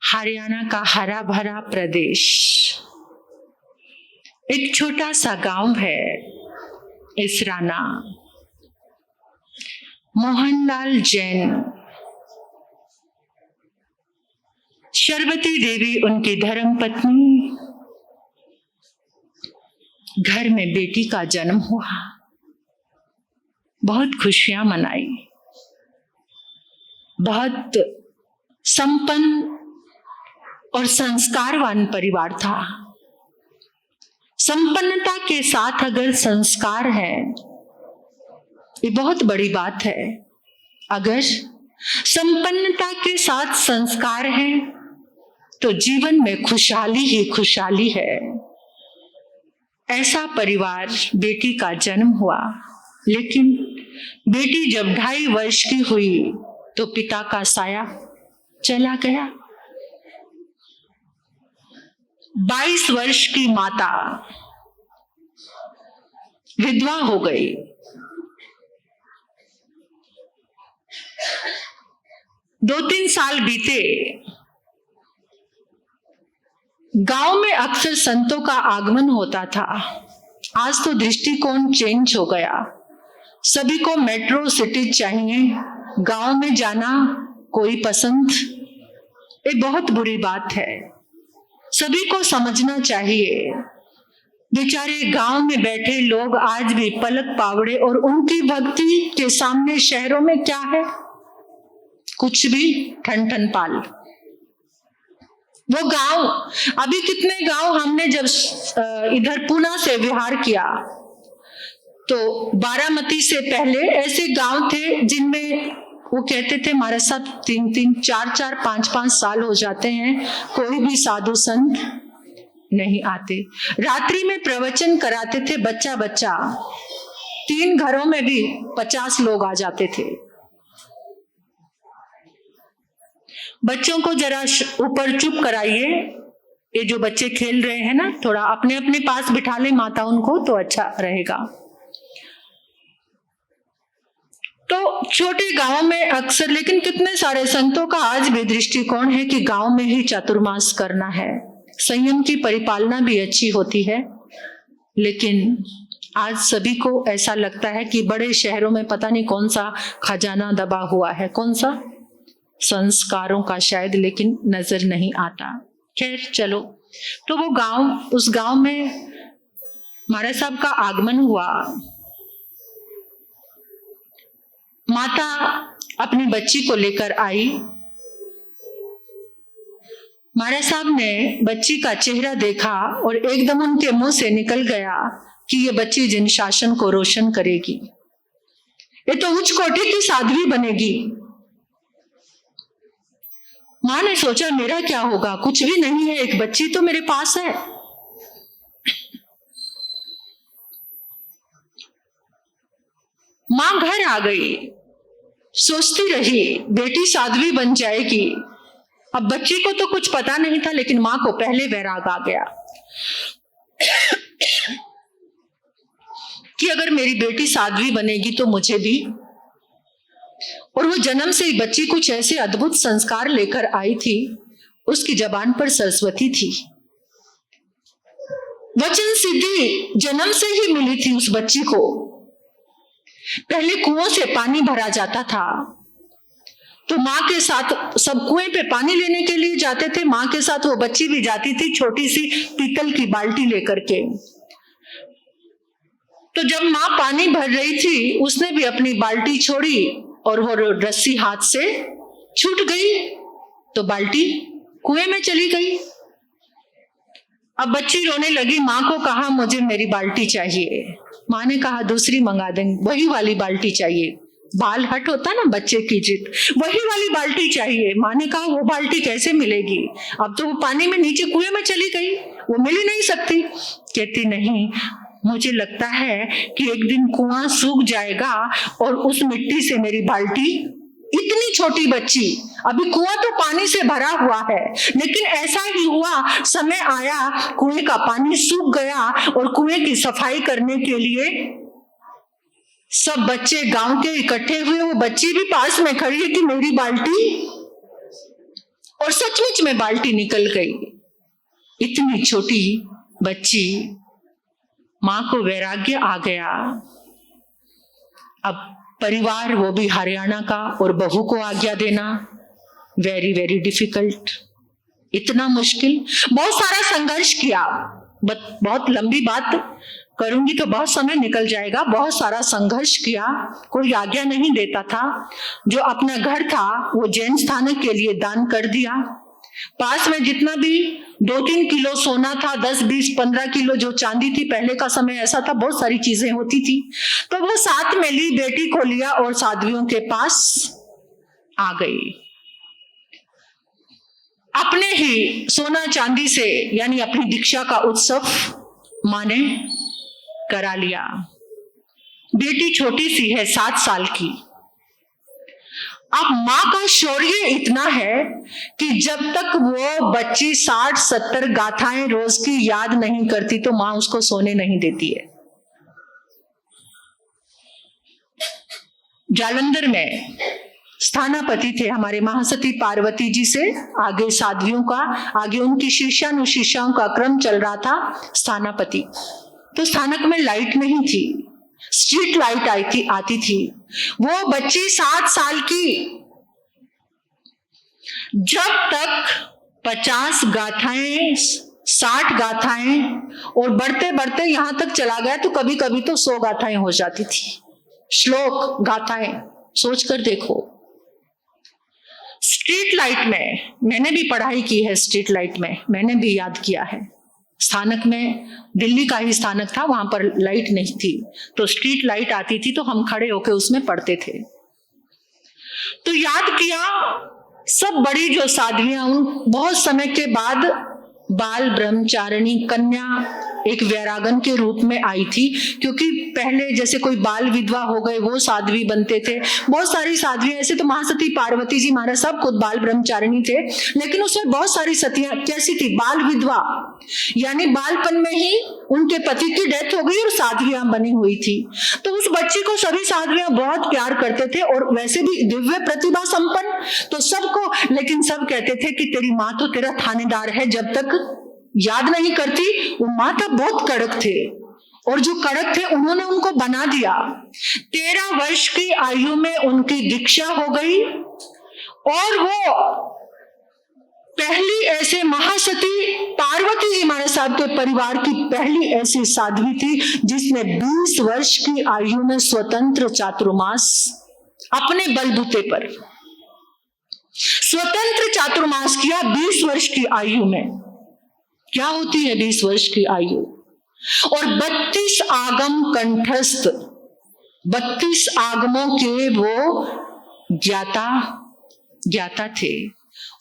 हरियाणा का हरा भरा प्रदेश, एक छोटा सा गांव है इसराना। मोहनलाल जैन, शर्वती देवी उनकी धर्म पत्नी। घर में बेटी का जन्म हुआ, बहुत खुशियां मनाई। बहुत संपन्न और संस्कारवान परिवार था। संपन्नता के साथ अगर संस्कार है, ये बहुत बड़ी बात है। अगर संपन्नता के साथ संस्कार है तो जीवन में खुशहाली ही खुशहाली है। ऐसा परिवार, बेटी का जन्म हुआ, लेकिन बेटी जब 2.5 वर्ष की हुई तो पिता का साया चला गया। 22 वर्ष की माता विधवा हो गई। दो 3 साल बीते। गांव में अक्सर संतों का आगमन होता था। आज तो दृष्टिकोण चेंज हो गया। सभी को मेट्रो सिटी चाहिए, गांव में जाना कोई पसंद। ये बहुत बुरी बात है। सभी को समझना चाहिए, बेचारे गांव में बैठे लोग आज भी पलक पावड़े, और उनकी भक्ति के सामने शहरों में क्या है? कुछ भी ठन ठन पाल। वो गांव, अभी कितने गांव हमने जब इधर पुणे से विहार किया तो बारामती से पहले ऐसे गांव थे जिनमें वो कहते थे हमारे साथ 3-3, 4-4, 5-5 साल हो जाते हैं, कोई भी साधु संत नहीं आते। रात्रि में प्रवचन कराते थे बच्चा बच्चा, 3 घरों में भी 50 लोग आ जाते थे। बच्चों को जरा ऊपर चुप कराइए। ये जो बच्चे खेल रहे हैं ना, थोड़ा अपने अपने पास बिठा ले माता उनको, तो अच्छा रहेगा। तो छोटे गांव में अक्सर, लेकिन कितने सारे संतों का आज भी दृष्टिकोण है कि गांव में ही चातुर्मास करना है। संयम की परिपालना भी अच्छी होती है, लेकिन आज सभी को ऐसा लगता है कि बड़े शहरों में पता नहीं कौन सा खजाना दबा हुआ है, कौन सा संस्कारों का शायद, लेकिन नजर नहीं आता। खैर चलो, तो वो गांव, उस गांव में महाराज साहब का आगमन हुआ। माता अपनी बच्ची को लेकर आई। महाराज साहब ने बच्ची का चेहरा देखा और एकदम उनके मुंह से निकल गया कि ये बच्ची जिन शासन को रोशन करेगी, ये तो उच्च कोटि की साध्वी बनेगी। मां ने सोचा मेरा क्या होगा, कुछ भी नहीं है, एक बच्ची तो मेरे पास है। मां घर आ गई, सोचती रही बेटी साध्वी बन जाएगी। अब बच्ची को तो कुछ पता नहीं था, लेकिन मां को पहले वैराग आ गया कि अगर मेरी बेटी साध्वी बनेगी तो मुझे भी। और वो जन्म से ही बच्ची कुछ ऐसे अद्भुत संस्कार लेकर आई थी। उसकी जबान पर सरस्वती थी। वचन सिद्धि जन्म से ही मिली थी उस बच्ची को। पहले कुओं से पानी भरा जाता था, तो मां के साथ सब कुएं पे पानी लेने के लिए जाते थे। मां के साथ वो बच्ची भी जाती थी, छोटी सी पीतल की बाल्टी लेकर के। तो जब मां पानी भर रही थी, उसने भी अपनी बाल्टी छोड़ी और वो रस्सी हाथ से छूट गई, तो बाल्टी कुएं में चली गई। अब बच्ची रोने लगी, मां को कहा मुझे मेरी बाल्टी चाहिए। मां ने कहा दूसरी मंगा देंगे, वही वाली बाल्टी चाहिए। बाल हट होता ना बच्चे की जिद, वही वाली बाल्टी चाहिए। मां ने कहा वो बाल्टी कैसे मिलेगी, अब तो वो पानी में नीचे कुएं में चली गई, वो मिल ही नहीं सकती। कहती नहीं, मुझे लगता है कि एक दिन कुआं सूख जाएगा और उस मिट्टी से मेरी बाल्टी, इतनी छोटी बच्ची, अभी कुआं तो पानी से भरा हुआ है, लेकिन ऐसा ही हुआ, समय आया कुएं का पानी सूख गया और कुएं की सफाई करने के लिए सब बच्चे गांव के इकट्ठे हुए। वो बच्ची भी पास में खड़ी है कि मेरी बाल्टी, और सचमुच में बाल्टी निकल गई। इतनी छोटी बच्ची, मां को वैराग्य आ गया। अब परिवार, वो भी हरियाणा का, और बहू को आज्ञा देना वेरी वेरी डिफिकल्ट, इतना मुश्किल। बहुत सारा संघर्ष किया। बहुत लंबी बात करूंगी तो बहुत समय निकल जाएगा। बहुत सारा संघर्ष किया, कोई आज्ञा नहीं देता था। जो अपना घर था वो जैन स्थानक के लिए दान कर दिया। पास में जितना भी 2-3 किलो सोना था, 10, 20, 15 किलो जो चांदी थी, पहले का समय ऐसा था, बहुत सारी चीजें होती थी, तो वो साथ में ली, बेटी को लिया और साध्वियों के पास आ गई। अपने ही सोना चांदी से, यानी अपनी दीक्षा का उत्सव मां ने करा लिया। बेटी छोटी सी है, 7 साल की। अब मां का शौर्य इतना है कि जब तक वो बच्ची 60-70 गाथाएं रोज की याद नहीं करती तो मां उसको सोने नहीं देती है। जालंधर में स्थानापति थे हमारे महासती पार्वती जी से आगे साध्वियों का, आगे उनकी शिष्यानुशिष्याओं का क्रम चल रहा था। स्थानापति तो स्थानक में लाइट नहीं थी, स्ट्रीट लाइट आती थी। वो बच्ची 7 साल की, जब तक 50 गाथाएं, 60 गाथाएं, और बढ़ते बढ़ते यहां तक चला गया तो कभी कभी तो 100 गाथाएं हो जाती थी। श्लोक, गाथाएं, सोचकर देखो। स्ट्रीट लाइट में मैंने भी पढ़ाई की है, स्ट्रीट लाइट में मैंने भी याद किया है। स्थानक में, दिल्ली का ही स्थानक था, वहां पर लाइट नहीं थी, तो स्ट्रीट लाइट आती थी तो हम खड़े होकर उसमें पढ़ते थे। तो याद किया, सब बड़ी जो साध्वियां, उन बहुत समय के बाद बाल ब्रह्मचारिणी कन्या एक वैरागन के रूप में आई थी, क्योंकि पहले जैसे कोई बाल विधवा हो गए वो साध्वी बनते थे। बहुत सारी साध्वियां ऐसे, तो महासती पार्वती जी महाराज सब खुद बाल ब्रह्मचारिणी थे, लेकिन उसमें बहुत सारी सतियां कैसी थी, बाल विधवा, यानी बालपन में ही उनके पति की डेथ हो गई और साध्वियां बनी हुई थी। तो उस बच्ची को सभी साध्वियां बहुत प्यार करते थे, और वैसे भी दिव्य प्रतिभा संपन्न, तो सबको, लेकिन सब कहते थे कि तेरी माँ तो तेरा थानेदार है, जब तक याद नहीं करती। वो माँ तब बहुत कड़क थे, और जो कड़क थे उन्होंने उनको बना दिया। 13 वर्ष की आयु में उनकी दीक्षा हो गई, और वो पहली ऐसे महासती पार्वती जी महाराज साहब के परिवार की पहली ऐसी साध्वी थी जिसने 20 वर्ष की आयु में स्वतंत्र चातुर्मास अपने बलबूते पर स्वतंत्र चातुर्मास किया। 20 वर्ष की आयु में क्या होती है 20 वर्ष की आयु, और 32 आगम कंठस्थ, 32 आगमों के वो ज्ञाता थे।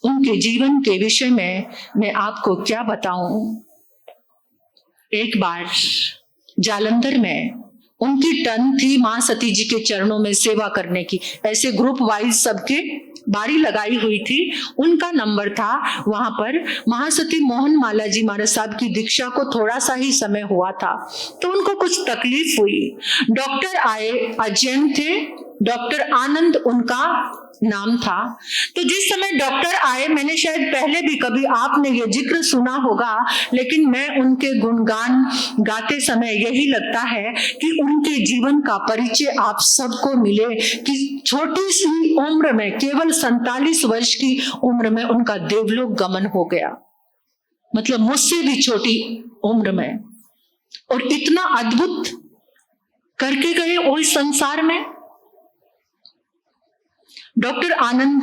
उनके जीवन के विषय में मैं आपको क्या बताऊं। एक बार जालंधर में उनकी टर्न थी मां सती जी के चरणों में सेवा करने की। ऐसे ग्रुप वाइज सबके बारी लगाई हुई थी, उनका नंबर था। वहां पर महासती मोहन माला जी महाराज साहब की दीक्षा को थोड़ा सा ही समय हुआ था, तो उनको कुछ तकलीफ हुई। डॉक्टर आए, अजैन थे, डॉक्टर आनंद उनका नाम था। तो जिस समय डॉक्टर आए, मैंने शायद पहले भी कभी आपने ये जिक्र सुना होगा, लेकिन मैं उनके गुणगान गाते समय यही लगता है कि उनके जीवन का परिचय आप सबको मिले कि छोटी सी उम्र में, केवल 47 वर्ष की उम्र में उनका देवलोक गमन हो गया। मतलब मुझसे भी छोटी उम्र में, और इतना अद्भुत करके गए वो इस संसार में। डॉक्टर आनंद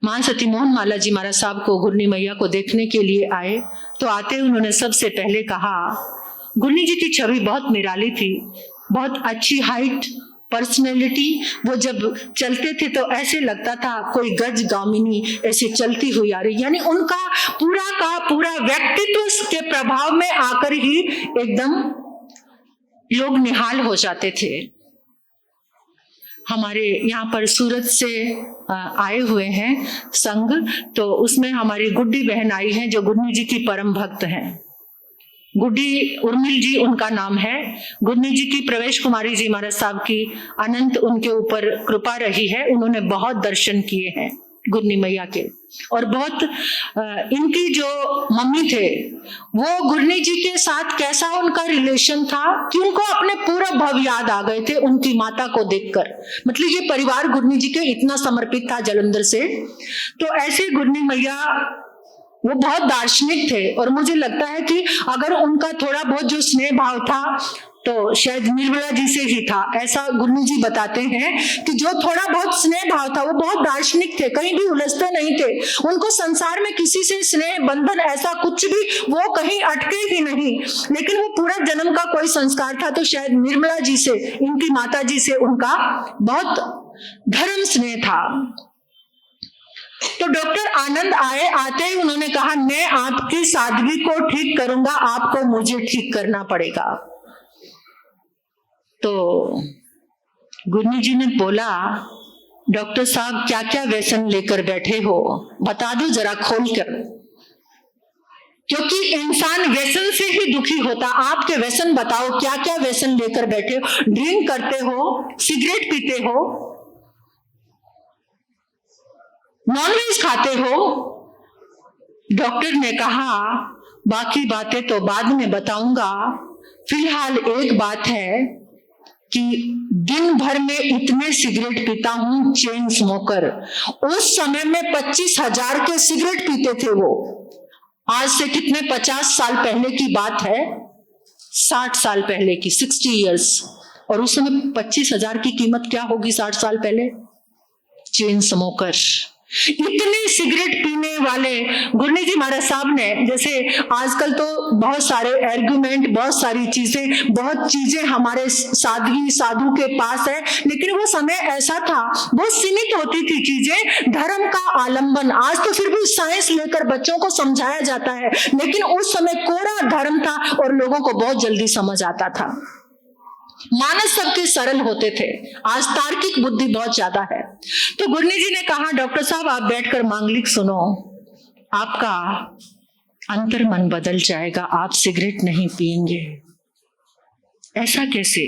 महासती मोहन माला जी महाराज साहब को गुरनी मैया को देखने के लिए आए, तो आते उन्होंने सबसे पहले कहा, गुरनी जी की छवि बहुत निराली थी, बहुत अच्छी हाइट, पर्सनैलिटी। वो जब चलते थे तो ऐसे लगता था कोई गज गामिनी ऐसे चलती हुई आ रही, यानी उनका पूरा का पूरा व्यक्तित्व के प्रभाव में आकर ही एकदम लोग निहाल हो जाते थे। हमारे यहाँ पर सूरत से आए हुए हैं संघ, तो उसमें हमारी गुड्डी बहन आई है जो गुरनी जी की परम भक्त हैं। गुड्डी उर्मिल जी उनका नाम है। गुरनी जी की प्रवेश कुमारी जी महाराज साहब की अनंत उनके ऊपर कृपा रही है, उन्होंने बहुत दर्शन किए हैं गुरनी मैया के। और बहुत इनकी जो मम्मी थे वो गुरनी जी के साथ कैसा उनका रिलेशन था कि उनको अपने पूरा भव याद आ गए थे उनकी माता को देखकर। मतलब ये परिवार गुरनी जी के इतना समर्पित था जालंधर से। तो ऐसे गुरनी मैया वो बहुत दार्शनिक थे और मुझे लगता है कि अगर उनका थोड़ा बहुत जो स्नेह भाव था तो शायद निर्मला जी से ही था। ऐसा गुरनी जी बताते हैं कि जो थोड़ा बहुत स्नेह भाव था वो बहुत दार्शनिक थे, कहीं भी उलझते नहीं थे। उनको संसार में किसी से स्नेह बंधन ऐसा कुछ भी वो कहीं अटके ही नहीं। लेकिन वो पूरा जन्म का कोई संस्कार था तो शायद निर्मला जी से, इनकी माता जी से उनका बहुत धर्म स्नेह था। तो डॉक्टर आनंद आए, आते ही उन्होंने कहा मैं आपकी साध्वी को ठीक करूंगा, आपको मुझे ठीक करना पड़ेगा। तो गुरनी जी ने बोला डॉक्टर साहब क्या क्या व्यसन लेकर बैठे हो, बता दो जरा खोल कर, क्योंकि इंसान व्यसन से ही दुखी होता। आपके व्यसन बताओ, क्या क्या व्यसन लेकर बैठे हो? ड्रिंक करते हो, सिगरेट पीते हो, नॉनवेज खाते हो? डॉक्टर ने कहा बाकी बातें तो बाद में बताऊंगा, फिलहाल एक बात है कि दिन भर में इतने सिगरेट पीता हूं, चेन स्मोकर। उस समय में 25,000 के सिगरेट पीते थे वो। आज से कितने 50 साल पहले की बात है, 60 साल पहले की, 60 इयर्स। और उस समय 25,000 की कीमत क्या होगी 60 साल पहले? चेन स्मोकर, इतने सिगरेट पीने वाले गुरनी जी महाराज साहब ने, जैसे आजकल तो बहुत सारे आर्गुमेंट, बहुत सारी चीजें, बहुत चीजें हमारे साध्वी साधु के पास है, लेकिन वो समय ऐसा था, बहुत सीमित होती थी चीजें, धर्म का आलंबन। आज तो फिर भी साइंस लेकर बच्चों को समझाया जाता है, लेकिन उस समय कोरा धर्म था और लोगों को बहुत जल्दी समझ आता था। मानस सबके सरल होते थे, आज तार्किक बुद्धि बहुत ज्यादा है। तो गुरनी जी ने कहा डॉक्टर साहब आप बैठकर मांगलिक सुनो, आपका अंतर मन बदल जाएगा, आप सिगरेट नहीं पिएंगे। ऐसा कैसे?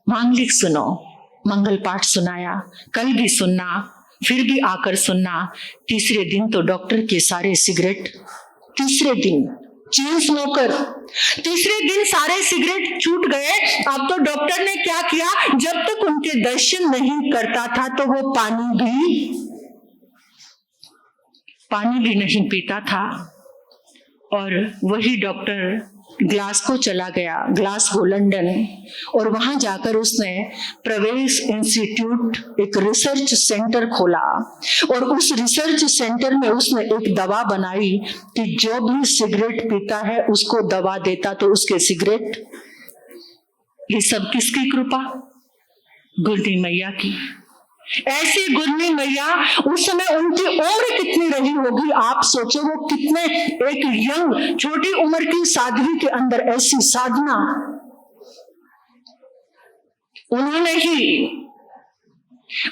मांगलिक सुनो। मंगल पाठ सुनाया, कल भी सुनना, फिर भी आकर सुनना। तीसरे दिन तो डॉक्टर के सारे सिगरेट, तीसरे दिन चेन स्मोकर, तीसरे दिन सारे सिगरेट छूट गए। अब तो डॉक्टर ने क्या किया, जब तक उनके दर्शन नहीं करता था तो वो पानी भी नहीं पीता था। और वही डॉक्टर ग्लासगो चला गया, ग्लासगो लंदन, और वहां जाकर उसने प्रवेश इंस्टीट्यूट, एक रिसर्च सेंटर खोला। और उस रिसर्च सेंटर में उसने एक दवा बनाई कि जो भी सिगरेट पीता है उसको दवा देता तो उसके सिगरेट। ये सब किसकी कृपा? गुरनी मैया की। ऐसी गुरनी मैया, उस समय उनकी उम्र कितनी रही होगी आप सोचो, वो कितने एक यंग छोटी उम्र की साध्वी के अंदर ऐसी साधना उन्होंने ही।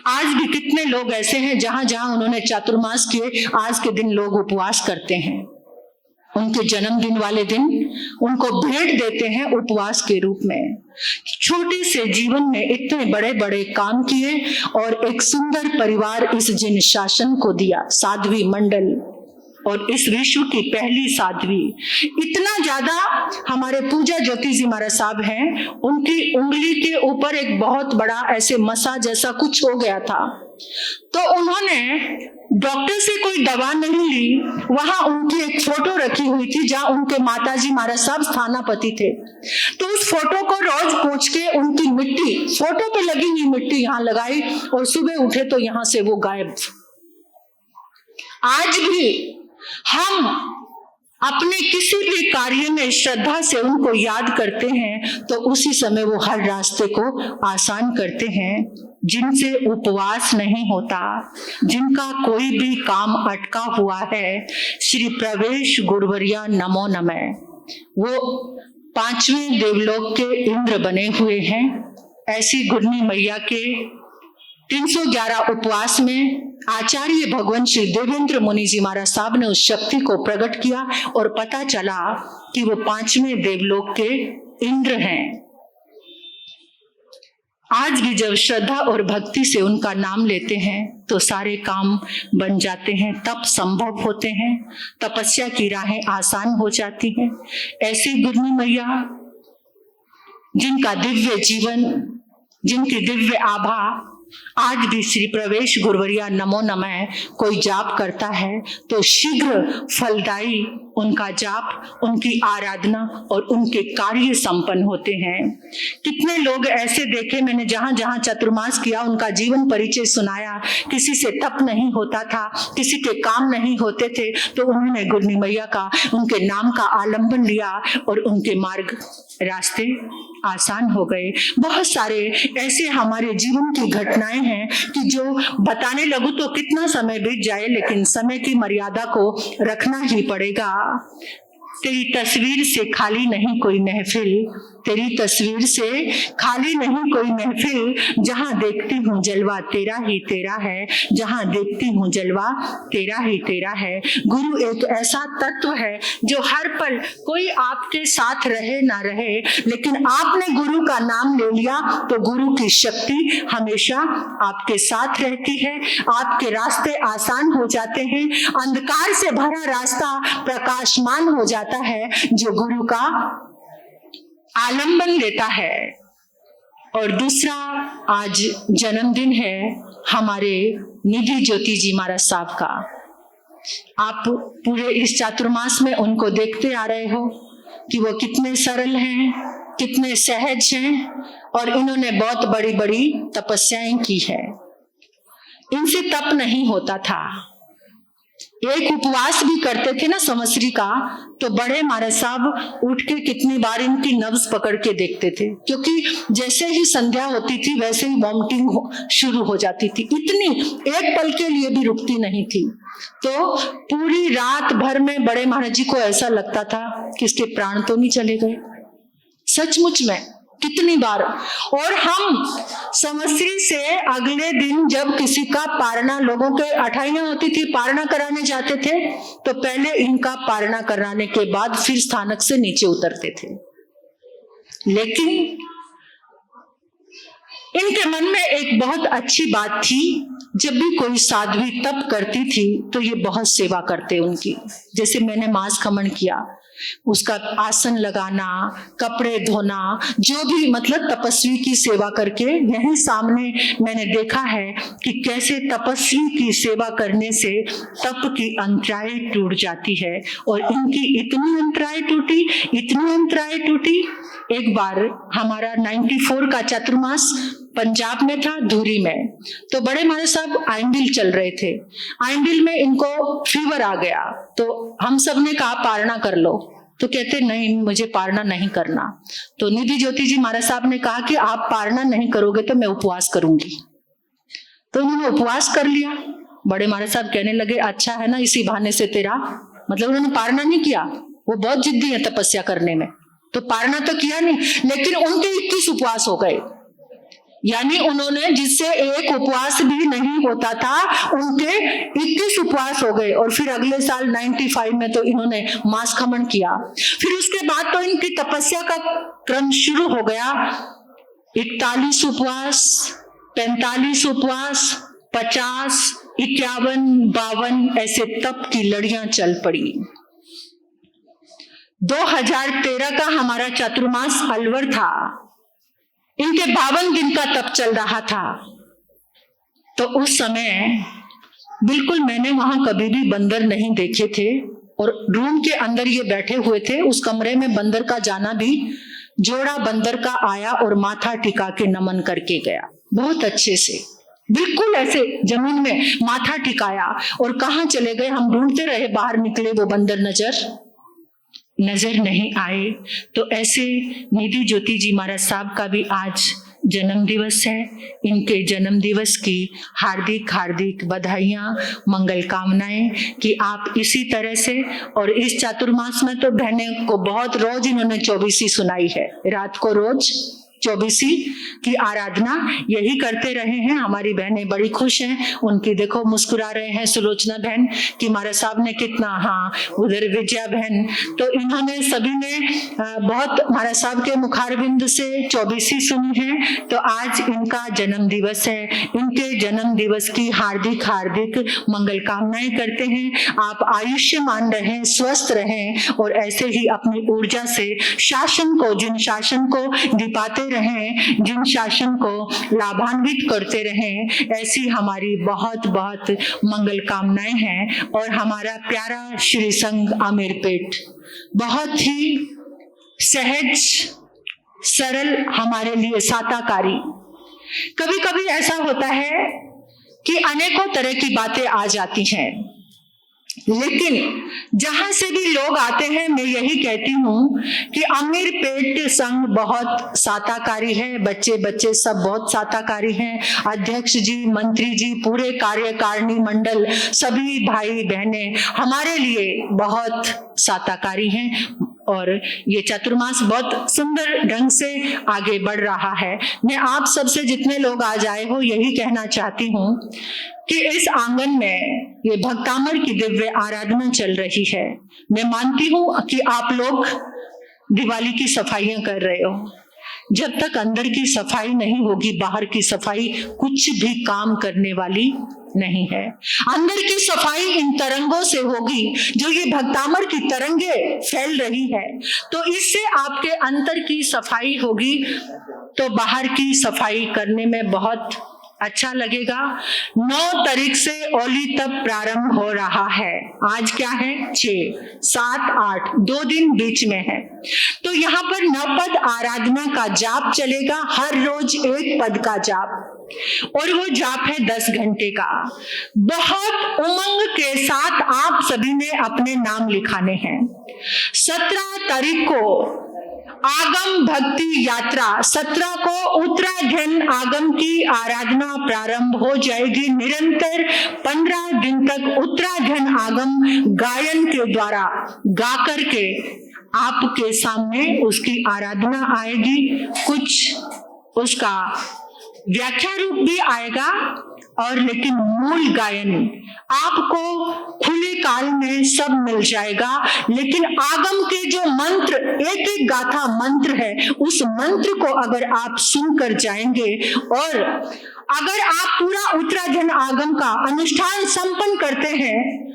आज भी कितने लोग ऐसे हैं जहां जहां उन्होंने चातुर्मास किए, आज के दिन लोग उपवास करते हैं, उनके जन्मदिन वाले दिन उनको भेंट देते हैं उपवास के रूप में। छोटे से जीवन में इतने बड़े बड़े काम किए और एक सुंदर परिवार इस जिन शासन को दिया, साध्वी मंडल, और इस विश्व की पहली साध्वी। इतना ज्यादा हमारे पूजा ज्योति जी महाराज साहब हैं, उनकी उंगली के ऊपर एक बहुत बड़ा ऐसे मसा जैसा कुछ हो गया था, तो उन्होंने डॉक्टर से कोई दवा नहीं ली। वहां उनकी एक फोटो रखी हुई थी जहां उनके माताजी महाराज साहब स्थानापति थे। तो उस फोटो को रोज पूछ के उनकी मिट्टी, फोटो पे लगी हुई मिट्टी यहां लगाई और सुबह उठे तो यहां से वो गायब। आज भी हम अपने किसी भी कार्य में श्रद्धा से उनको याद करते हैं तो उसी समय वो हर रास्ते को आसान करते हैं। जिनसे उपवास नहीं होता, जिनका कोई भी काम अटका हुआ है, श्री प्रवेश गुरुवर्या नमो नमः, वो 5वें देवलोक के इंद्र बने हुए हैं। ऐसी गुरनी मैया के 311 उपवास में आचार्य भगवान श्री देवेंद्र मुनि जी महाराज साहब ने उस शक्ति को प्रकट किया और पता चला कि वो 5वें देवलोक के इंद्र हैं। आज भी जब श्रद्धा और भक्ति से उनका नाम लेते हैं तो सारे काम बन जाते हैं, तप संभव होते हैं, तपस्या की राहें आसान हो जाती हैं। ऐसी गुरनी मैया जिनका दिव्य जीवन, जिनकी दिव्य आभा आज भी श्री प्रवेश गुरुवरिया नमो नमः कोई जाप करता है तो शीघ्र फलदायी उनका जाप, उनकी आराधना और उनके कार्य संपन्न होते हैं। कितने लोग ऐसे देखे मैंने, जहां जहां चतुर्मास किया उनका जीवन परिचय सुनाया, किसी से तप नहीं होता था, किसी के काम नहीं होते थे, तो उन्होंने गुरनी मैया का, उनके नाम का आलंबन लिया और उनके मार्ग रास्ते आसान हो गए। बहुत सारे ऐसे हमारे जीवन की घटनाएं हैं कि जो बताने लगूं तो कितना समय बीत जाए, लेकिन समय की मर्यादा को रखना ही पड़ेगा। तेरी तस्वीर से खाली नहीं कोई महफिल, तेरी तस्वीर से खाली नहीं कोई महफिल, जहां देखती हूँ जलवा तेरा ही तेरा है, जहां देखती हूँ जलवा तेरा ही तेरा है। गुरु एक ऐसा तत्व है जो हर पल, कोई आपके साथ रहे ना रहे, लेकिन आपने गुरु का नाम ले लिया तो गुरु की शक्ति हमेशा आपके साथ रहती है, आपके रास्ते आसान हो जाते हैं, अंधकार से भरा रास्ता प्रकाशमान हो जाता है जो गुरु का आलंबन लेता है। और दूसरा, आज जन्मदिन है हमारे निधि ज्योति जी महाराज साहब का। आप पूरे इस चातुर्मास में उनको देखते आ रहे हो कि वो कितने सरल हैं, कितने सहज हैं, और इन्होंने बहुत बड़ी बड़ी तपस्याएं की है। इनसे तप नहीं होता था। एक उपवास भी करते थे ना संवत्सरी का, तो बड़े महाराज साहब उठ के कितनी बार इनकी नब्ज पकड़ के देखते थे, क्योंकि जैसे ही संध्या होती थी वैसे ही वॉमिटिंग शुरू हो जाती थी, इतनी एक पल के लिए भी रुकती नहीं थी। तो पूरी रात भर में बड़े महाराज जी को ऐसा लगता था कि इसके प्राण तो नहीं चले गए, सचमुच में कितनी बार। और हम संवत्सरी से अगले दिन जब किसी का पारना, लोगों के अठाइयां होती थी, पारना कराने जाते थे, तो पहले इनका पारना कराने के बाद फिर स्थानक से नीचे उतरते थे। लेकिन इनके मन में एक बहुत अच्छी बात थी, जब भी कोई साध्वी तप करती थी तो ये बहुत सेवा करते उनकी। जैसे मैंने मास खमन किया, उसका आसन लगाना, कपड़े धोना, जो भी मतलब तपस्वी की सेवा करके, यही सामने मैंने देखा है कि कैसे तपस्वी की सेवा करने से तप की अंतराय टूट जाती है। और इनकी इतनी अंतराय टूटी, इतनी अंतराय टूटी। एक बार हमारा 94 का चतुर्मास पंजाब में था, धूरी में, तो बड़े महाराज साहब आइंडिल चल रहे थे। आइंडिल में इनको फीवर आ गया, तो हम सब ने कहा पारना कर लो, तो कहते नहीं मुझे पारना नहीं करना। तो निधि ज्योति जी महाराज साहब ने कहा कि आप पारना नहीं करोगे तो मैं उपवास करूंगी। तो उन्होंने उपवास कर लिया। बड़े महाराज साहब कहने लगे अच्छा है ना, इसी बहाने से तेरा, मतलब उन्होंने पारना नहीं किया, वो बहुत जिद्दी है तपस्या करने में, तो पारना तो किया नहीं, लेकिन उनके 21 उपवास हो गए। यानी उन्होंने, जिससे एक उपवास भी नहीं होता था, उनके 21 उपवास हो गए। और फिर अगले साल 95 में तो इन्होंने मास खमन किया। फिर उसके बाद तो इनकी तपस्या का क्रम शुरू हो गया। 41 उपवास, 45 उपवास, 50, 51, 52 ऐसे तप की लड़ियां चल पड़ी। 2013 का हमारा चातुर्मास अलवर था, इनके 52 दिन का तप चल रहा था। तो उस समय बिल्कुल मैंने वहां कभी भी बंदर नहीं देखे थे, और रूम के अंदर ये बैठे हुए थे, उस कमरे में बंदर का जाना भी, जोड़ा बंदर का आया और माथा टिका के नमन करके गया, बहुत अच्छे से, बिल्कुल ऐसे जमीन में माथा टिकाया। और कहाँ चले गए, हम ढूंढते रहे, बाहर निकले, वो बंदर नजर नहीं आए। तो ऐसे निधि ज्योति जी महाराज साहब का भी आज जन्म दिवस है। इनके जन्म दिवस की हार्दिक हार्दिक बधाइयाँ, मंगल कामनाएं कि आप इसी तरह से, और इस चातुर्मास में तो बहने को बहुत, रोज इन्होंने 24 सुनाई है, रात को रोज चौबीसी की आराधना यही करते रहे हैं। हमारी बहनें बड़ी खुश हैं, उनकी देखो मुस्कुरा रहे हैं। सुलोचना बहन कि मारा साहब ने कितना, हाँ उधर विजया बहन, तो इन्होंने सभी ने बहुत मारा साहब के मुखारबिंद से चौबीसी सुनी है। तो आज इनका जन्म दिवस है, इनके जन्म दिवस की हार्दिक हार्दिक मंगल कामनाएं करते हैं। आप आयुष्यमान रहें, स्वस्थ रहें और ऐसे ही अपनी ऊर्जा से शासन को, जिन शासन को दीपाते रहें, जिन शासन को लाभान्वित करते रहें, ऐसी हमारी बहुत बहुत मंगल कामनाएं हैं। और हमारा प्यारा श्री संघ अमीरपेट बहुत ही सहज सरल, हमारे लिए साताकारी। कभी कभी ऐसा होता है कि अनेकों तरह की बातें आ जाती हैं, लेकिन जहां से भी लोग आते हैं मैं यही कहती हूँ कि अमीरपेट संघ बहुत साताकारी है। बच्चे बच्चे सब बहुत साताकारी हैं। अध्यक्ष जी, मंत्री जी, पूरे कार्यकारिणी मंडल, सभी भाई बहनें हमारे लिए बहुत साताकारी हैं। और ये चतुर्मास बहुत सुंदर ढंग से आगे बढ़ रहा है। मैं आप सबसे जितने लोग आज आए हो यही कहना चाहती हूँ कि इस आंगन में ये भक्तामर की दिव्य आराधना चल रही है। मैं मानती हूँ कि आप लोग दिवाली की सफाइयां कर रहे हो। जब तक अंदर की सफाई नहीं होगी, बाहर की सफाई कुछ भी काम करने वाली नहीं है। अंदर की सफाई इन तरंगों से होगी, जो ये भक्तामर की तरंगे फैल रही है, तो इससे आपके अंतर की सफाई होगी तो बाहर की सफाई करने में बहुत अच्छा लगेगा। 9 तारीख से ओली तब प्रारंभ हो रहा है। आज क्या है? 6, 7, 8, 2 दिन बीच में है। तो यहाँ पर नवपद आराधना का जाप चलेगा, हर रोज एक पद का जाप, और वो जाप है 10 घंटे का। बहुत उमंग के साथ आप सभी ने अपने नाम लिखाने हैं। 17 तारीख को आगम भक्ति यात्रा, 17 को उत्तराधन आगम की आराधना प्रारंभ हो जाएगी। निरंतर 15 दिन तक उत्तराधन आगम गायन के द्वारा गा करके आपके सामने उसकी आराधना आएगी। कुछ उसका व्याख्या रूप भी आएगा, और लेकिन मूल गायन आपको खुले काल में सब मिल जाएगा। लेकिन आगम के जो मंत्र, एक एक गाथा मंत्र है, उस मंत्र को अगर आप सुनकर जाएंगे और अगर आप पूरा उत्तराधन आगम का अनुष्ठान संपन्न करते हैं,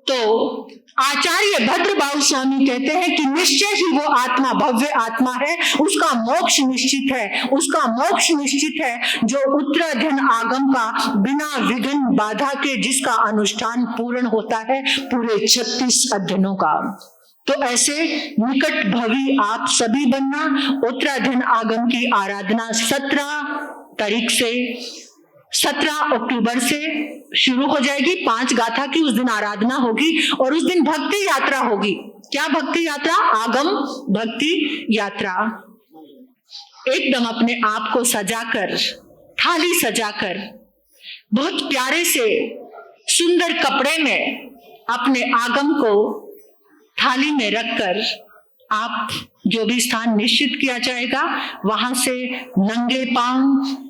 तो आचार्य भद्रबाहु स्वामी कहते हैं कि निश्चय ही वो आत्मा भव्य आत्मा है, उसका मोक्ष निश्चित है, उसका मोक्ष निश्चित है जो उत्तराधन आगम का बिना विघ्न बाधा के जिसका अनुष्ठान पूर्ण होता है पूरे 36 अध्ययनों का। तो ऐसे निकट भवी आप सभी बनना। उत्तराधन आगम की आराधना 17 तारीख से 17 अक्टूबर से शुरू हो जाएगी। 5 गाथा की उस दिन आराधना होगी और उस दिन भक्ति यात्रा होगी। क्या भक्ति यात्रा? आगम भक्ति यात्रा। एकदम अपने आप को सजाकर, थाली सजाकर, बहुत प्यारे से सुंदर कपड़े में अपने आगम को थाली में रखकर आप जो भी स्थान निश्चित किया जाएगा वहां से नंगे पांव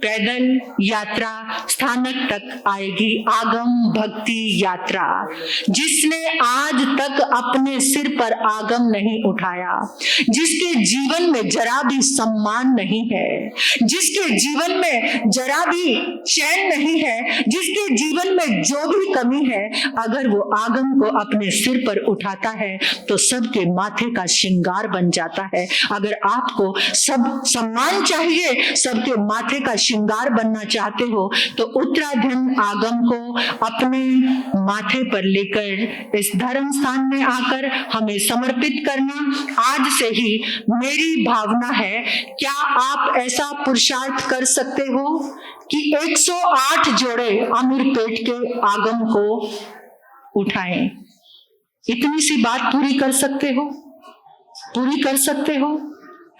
पैदल यात्रा स्थानक तक आएगी। आगम भक्ति यात्रा। जिसने आज तक अपने सिर पर आगम नहीं उठाया, जिसके जीवन में जरा भी सम्मान नहीं है, जिसके जीवन में जरा भी चैन नहीं है, जिसके जीवन में जो भी कमी है, अगर वो आगम को अपने सिर पर उठाता है तो सबके माथे का श्रृंगार बन जाता है। अगर आपको सब सम्मान चाहिए, सबके माथे का श्रृंगार बनना चाहते हो, तो उत्तराधन आगम को अपने माथे पर लेकर इस धर्म स्थान में आकर हमें समर्पित करना आज से ही मेरी भावना है। क्या आप ऐसा पुरुषार्थ कर सकते हो कि 108 जोड़े अमीरपेट के आगम को उठाएं? इतनी सी बात पूरी कर सकते हो? पूरी कर सकते हो?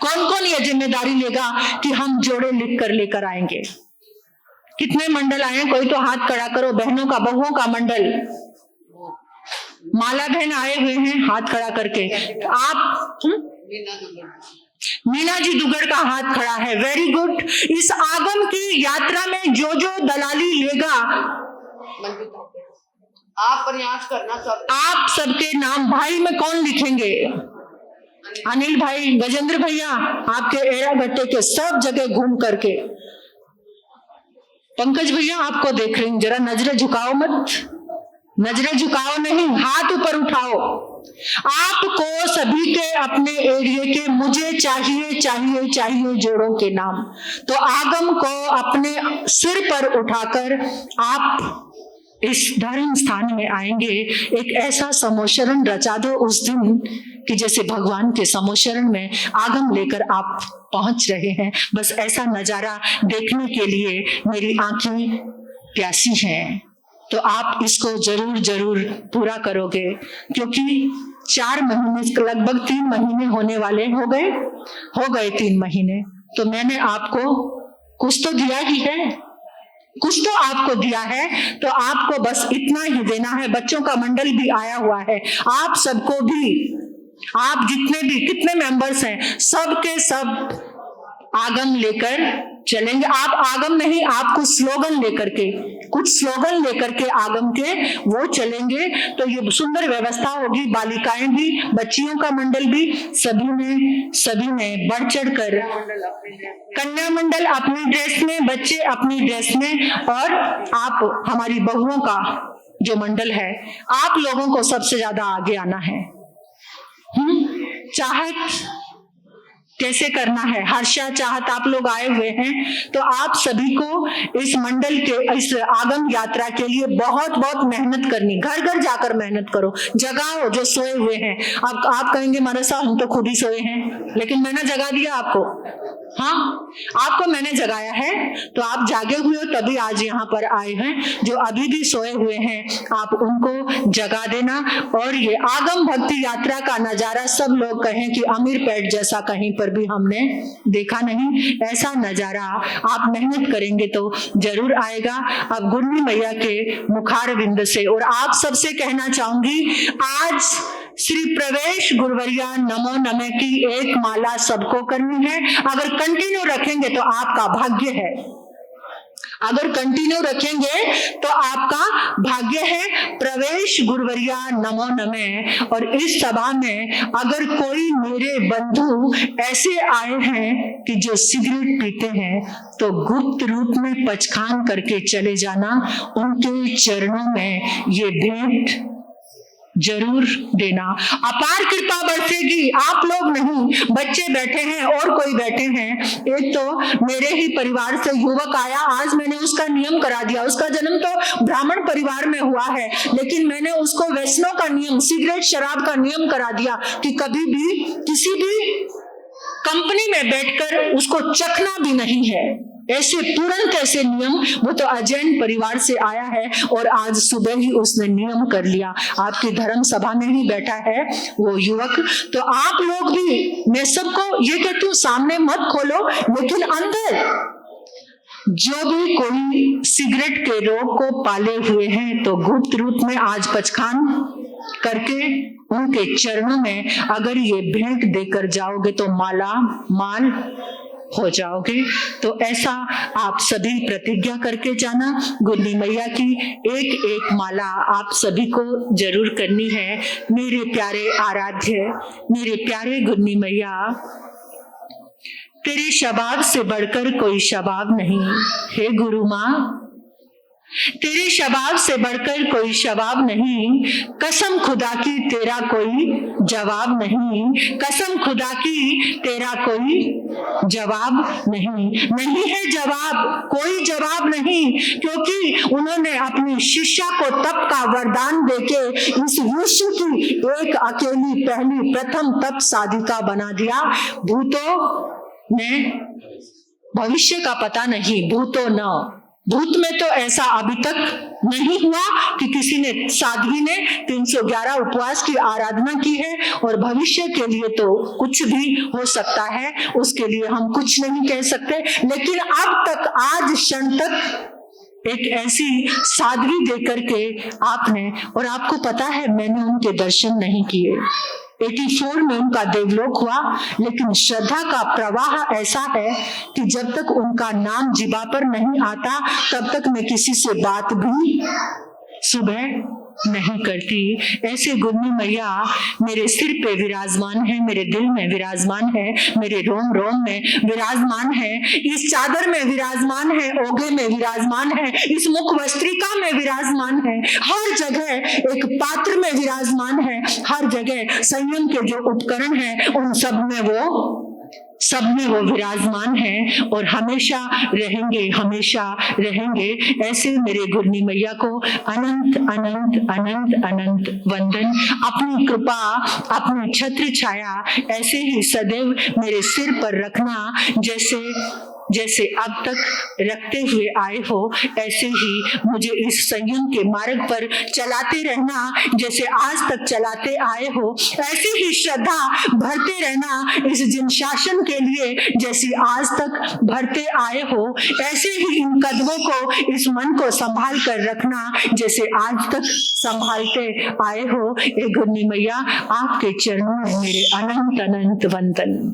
कौन कौन ये जिम्मेदारी लेगा कि हम जोड़े लिख कर लेकर आएंगे? कितने मंडल आए? कोई तो हाथ खड़ा करो। बहनों का, बहुओं का मंडल। माला बहन आए हुए हैं हाथ खड़ा करके। आप मीना जी दुगड़ का हाथ खड़ा है, वेरी गुड। इस आगम की यात्रा में जो जो दलाली लेगा, आप प्रयास करना सब। आप सबके नाम भाई में कौन लिखेंगे? अनिल भाई, गजेंद्र भैया, आपके एरा गट्टे के सब जगह घूम करके। पंकज भैया आपको देख रही हूं, जरा नजरें झुकाओ मत, नजरें झुकाओ नहीं, हाथ ऊपर उठाओ। आपको सभी के अपने एरिया के मुझे चाहिए चाहिए चाहिए जोड़ों के नाम। तो आगम को अपने सिर पर उठाकर आप इस धर्म स्थान में आएंगे। एक ऐसा समोशरण रचा दो उस दिन कि जैसे भगवान के समोशरण में आगम लेकर आप पहुंच रहे हैं। बस ऐसा नजारा देखने के लिए मेरी आंखें प्यासी हैं। तो आप इसको जरूर जरूर पूरा करोगे, क्योंकि 4 महीने, लगभग 3 महीने होने वाले हो गए 3 महीने। तो मैंने आपको कुछ तो दिया ही है, कुछ तो आपको दिया है। तो आपको बस इतना ही देना है। बच्चों का मंडल भी आया हुआ है, आप सबको भी, आप जितने भी कितने मेंबर्स हैं सब के सब आगम लेकर चलेंगे। आप आगम नहीं, आप कुछ स्लोगन लेकर के, कुछ स्लोगन लेकर के आगम के वो चलेंगे। तो ये सुंदर व्यवस्था होगी। बालिकाएं भी, बच्चियों का मंडल भी, सभी ने बढ़ चढ़ कर, कन्या मंडल अपनी ड्रेस में, बच्चे अपनी ड्रेस में, और आप हमारी बहुओं का जो मंडल है, आप लोगों को सबसे ज्यादा आगे आना है। चाहत कैसे करना है, हर्षा चाहत आप लोग आए हुए हैं, तो आप सभी को इस मंडल के, इस आगम यात्रा के लिए बहुत बहुत मेहनत करनी। घर घर जाकर मेहनत करो, जगाओ जो सोए हुए हैं। अब आप कहेंगे महाराज साहब हम तो खुद ही सोए हैं, लेकिन मैंने जगा दिया आपको। हाँ, आपको मैंने जगाया है, तो आप जागे हुए हो तभी आज यहाँ पर आए हैं। जो अभी भी सोए हुए हैं आप उनको जगा देना। और ये आगम भक्ति यात्रा का नजारा सब लोग कहें कि अमीरपेट जैसा कहीं पर भी हमने देखा नहीं। ऐसा नजारा आप मेहनत करेंगे तो जरूर आएगा। अब गुरनी मैया के मुखार बिंद से और आप सबसे कहना चाहूंगी, आज श्री प्रवेश गुरुवरिया नमो नमः की एक माला सबको करनी है। अगर कंटिन्यू रखेंगे तो आपका भाग्य है, अगर कंटिन्यू रखेंगे तो आपका भाग्य है। प्रवेश गुरुवरिया नमो नमः। और इस सभा में अगर कोई मेरे बंधु ऐसे आए हैं कि जो सिगरेट पीते हैं, तो गुप्त रूप में पचखान करके चले जाना। उनके चरणों में ये भेंट जरूर देना। अपार कृपा बरसेगी। आप लोग नहीं, बच्चे बैठे हैं और कोई बैठे हैं। एक तो मेरे ही परिवार से युवक आया, आज मैंने उसका नियम करा दिया। उसका जन्म तो ब्राह्मण परिवार में हुआ है, लेकिन मैंने उसको वैष्णव का नियम, सिगरेट शराब का नियम करा दिया कि कभी भी किसी भी कंपनी में बैठकर उसको चखना भी नहीं है। ऐसे तुरंत ऐसे नियम, वो तो अजैन परिवार से आया है और आज सुबह ही उसने नियम कर लिया। आपकी धर्म सभा में ही बैठा है वो युवक। तो आप लोग भी, मैं सबको ये कहती हूँ, सामने मत खोलो, लेकिन अंदर जो भी कोई सिगरेट के रोग को पाले हुए हैं, तो गुप्त रूप में आज पचखान करके उनके चरणों में अगर ये भेंट देकर जाओगे तो माला माल हो जाओगे। तो ऐसा आप सभी प्रतिज्ञा करके जाना। गुरनी मैया की एक एक माला आप सभी को जरूर करनी है। मेरे प्यारे आराध्य, मेरे प्यारे गुरनी मैया, तेरे शबाब से बढ़कर कोई शबाब नहीं। हे गुरु माँ, तेरे शबाब से बढ़कर कोई शबाब नहीं। कसम खुदा की तेरा कोई जवाब नहीं। कसम खुदा की तेरा कोई जवाब नहीं। नहीं है जवाब, कोई जवाब नहीं, क्योंकि उन्होंने अपनी शिष्या को तप का वरदान देके इस विश्व की एक अकेली पहली प्रथम तप साधिका बना दिया। भूतों ने भविष्य का पता नहीं, भूतो न, भूत में तो ऐसा अभी तक नहीं हुआ कि किसी ने, साध्वी ने 311 उपवास की आराधना की है। और भविष्य के लिए तो कुछ भी हो सकता है, उसके लिए हम कुछ नहीं कह सकते। लेकिन अब तक, आज क्षण तक एक ऐसी साध्वी देकर के आपने, और आपको पता है मैंने उनके दर्शन नहीं किए। 84 में उनका देवलोक हुआ, लेकिन श्रद्धा का प्रवाह ऐसा है कि जब तक उनका नाम जिबा पर नहीं आता तब तक मैं किसी से बात भी सुबह नहीं करती। ऐसे गुरनी मैया मेरे सिर पे विराजमान है, मेरे दिल में विराजमान है, मेरे रोम रोम में विराजमान है, इस चादर में विराजमान है, ओगे में विराजमान है, इस मुख वस्त्रिका में विराजमान है, हर जगह एक पात्र में विराजमान है, हर जगह संयम के जो उपकरण हैं उन सब में वो विराजमान है और हमेशा रहेंगे। ऐसे मेरे गुरनी मैया को अनंत अनंत अनंत अनंत वंदन। अपनी कृपा, अपनी छत्र छाया ऐसे ही सदैव मेरे सिर पर रखना, जैसे अब तक रखते हुए आए हो, ऐसे ही मुझे इस संयम के मार्ग पर चलाते रहना, जैसे आज तक चलाते आए हो। ऐसे ही श्रद्धा भरते रहना इस जिन शासन के लिए, जैसे आज तक भरते आए हो। ऐसे ही इन कदमों को, इस मन को संभाल कर रखना, जैसे आज तक संभालते आए हो। ए गुरनी मैया, आपके चरणों में मेरे अनंत अनंत वंदन।